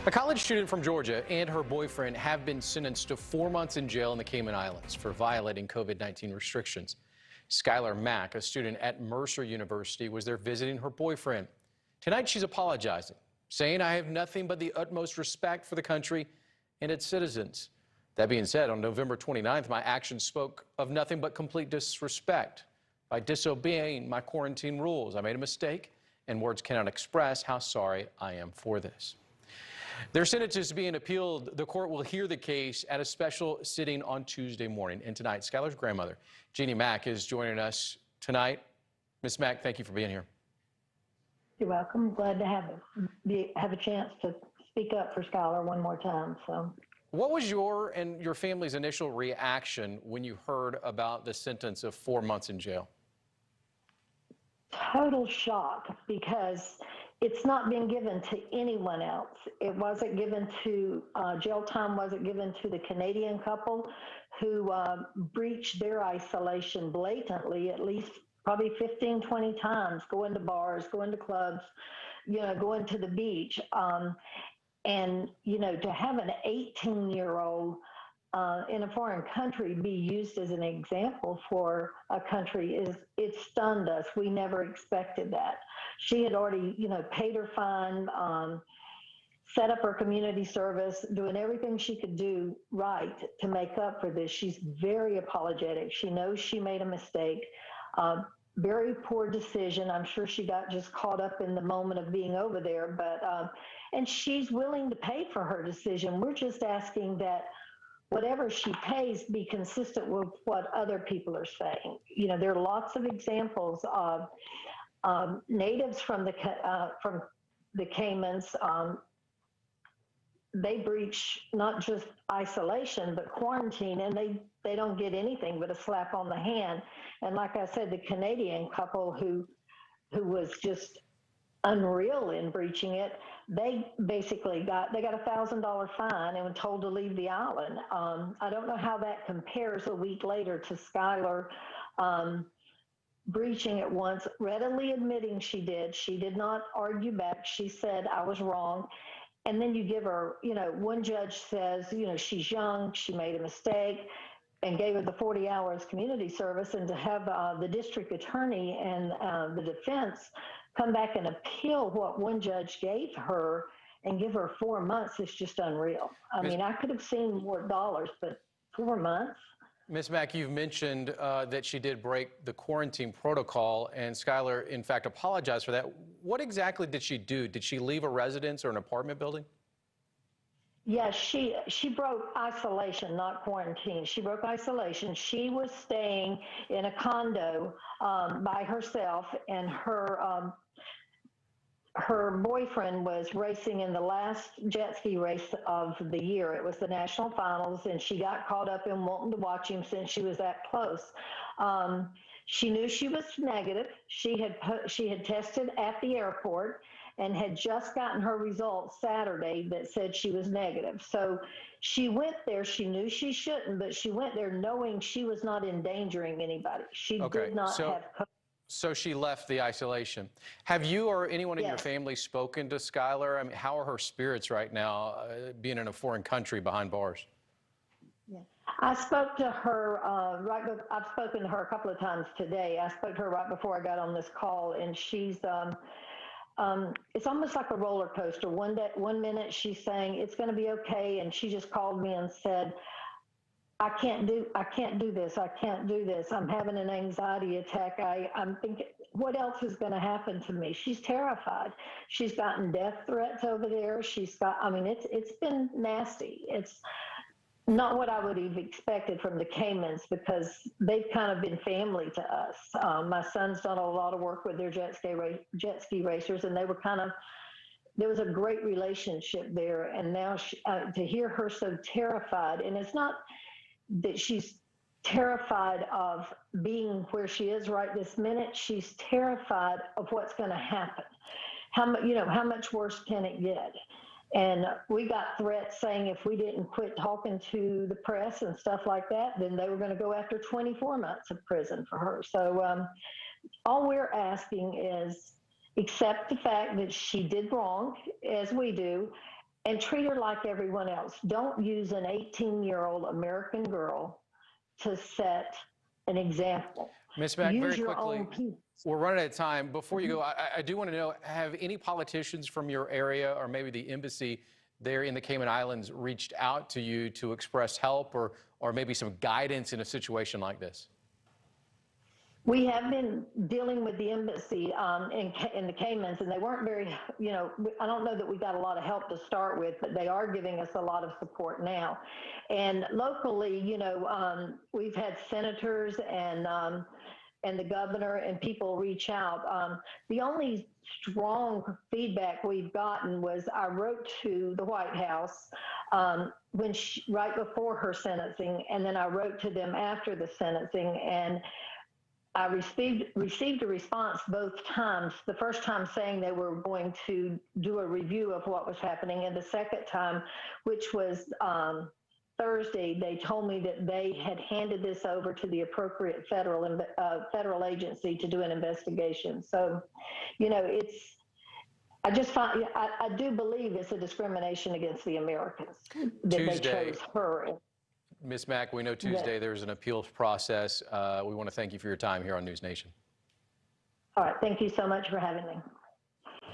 A college student from Georgia and her boyfriend have been sentenced to 4 months in jail in the Cayman Islands for violating COVID-19 restrictions. Skyler Mack, a student at Mercer University, was there visiting her boyfriend. Tonight, she's apologizing, saying, "I have nothing but the utmost respect for the country and its citizens. That being said, on November 29th, my actions spoke of nothing but complete disrespect. By disobeying my quarantine rules, I made a mistake, and words cannot express how sorry I am for this." Their sentence is being appealed. The court will hear the case at a special sitting on Tuesday morning. And tonight, Skyler's grandmother, Jeannie Mack, is joining us tonight. Ms. Mack, thank you for being here. You're welcome. Glad to have a chance to speak up for Skyler one more time. What was your and your family's initial reaction when you heard about the sentence of 4 months in jail? Total shock, because it's not been given to anyone else. It wasn't given to, jail time wasn't given to the Canadian couple who breached their isolation blatantly, at least probably 15, 20 times, going to bars, going to clubs, going to the beach. And, to have an 18-year-old in a foreign country be used as an example for a country it stunned us. We never expected that. She had already, paid her fine, set up her community service, doing everything she could do right to make up for this. She's very apologetic. She knows she made a mistake. Very poor decision. I'm sure she got just caught up in the moment of being over there, but and she's willing to pay for her decision. We're just asking that whatever she pays be consistent with what other people are saying. There are lots of examples of natives from the Caymans. They breach not just isolation but quarantine, and they don't get anything but a slap on the hand. And like I said, the Canadian couple who was just unreal in breaching it, they basically got a $1,000 fine and were told to leave the island. I don't know how that compares a week later to Skyler breaching it once, readily admitting she did. She did not argue back. She said, "I was wrong." And then you give her, one judge says, she's young, she made a mistake, and gave her the 40 hours community service. And to have the district attorney and the defense come back and appeal what one judge gave her and give her 4 months is just unreal. I mean, I could have seen more dollars, but 4 months? Ms. Mack, you've mentioned that she did break the quarantine protocol, and Skyler, in fact, apologized for that. What exactly did she do? Did she leave a residence or an apartment building? Yes, she broke isolation, not quarantine. She broke isolation. She was staying in a condo by herself, and her boyfriend was racing in the last jet ski race of the year. It was the national finals, and she got caught up in wanting to watch him since she was that close. She knew she was negative. She had tested at the airport and had just gotten her results Saturday that said she was negative. So she went there. She knew she shouldn't, but she went there knowing she was not endangering anybody. She did not have COVID. So she left the isolation. Have you or anyone in your family spoken to Skyler? I mean, how are her spirits right now, being in a foreign country behind bars? Yeah. I spoke to her I've spoken to her a couple of times today. I spoke to her right before I got on this call, and she's it's almost like a roller coaster. One minute she's saying it's going to be okay, and she just called me and said, I can't do this. I can't do this. I'm having an anxiety attack. I'm thinking, what else is going to happen to me? She's terrified. She's gotten death threats over there. It's been nasty. It's not what I would have expected from the Caymans, because they've kind of been family to us. My son's done a lot of work with their jet ski racers, and there was a great relationship there. And now to hear her so terrified, and it's not that she's terrified of being where she is right this minute. She's terrified of what's going to happen. How much worse can it get? And we got threats saying if we didn't quit talking to the press and stuff like that, then they were going to go after 24 months of prison for her. So all we're asking is accept the fact that she did wrong, as we do, and treat her like everyone else. Don't use an 18-year-old American girl to set an example. Ms. Mack, Use very your quickly, own people. we're running out of time. Before you go, I do want to know, have any politicians from your area or maybe the embassy there in the Cayman Islands reached out to you to express help or maybe some guidance in a situation like this? We have been dealing with the embassy in the Caymans, and they weren't very, I don't know that we got a lot of help to start with, but they are giving us a lot of support now. And locally, we've had senators and the governor and people reach out. The only strong feedback we've gotten was I wrote to the White House right before her sentencing, and then I wrote to them after the sentencing, and I received a response both times. The first time saying they were going to do a review of what was happening, and the second time, which was Thursday, they told me that they had handed this over to the appropriate federal agency to do an investigation. So, I just find I do believe it's a discrimination against the Americans that they chose her. Ms. Mack, we know Tuesday there's an appeals process. We want to thank you for your time here on NewsNation. All right. Thank you so much for having me.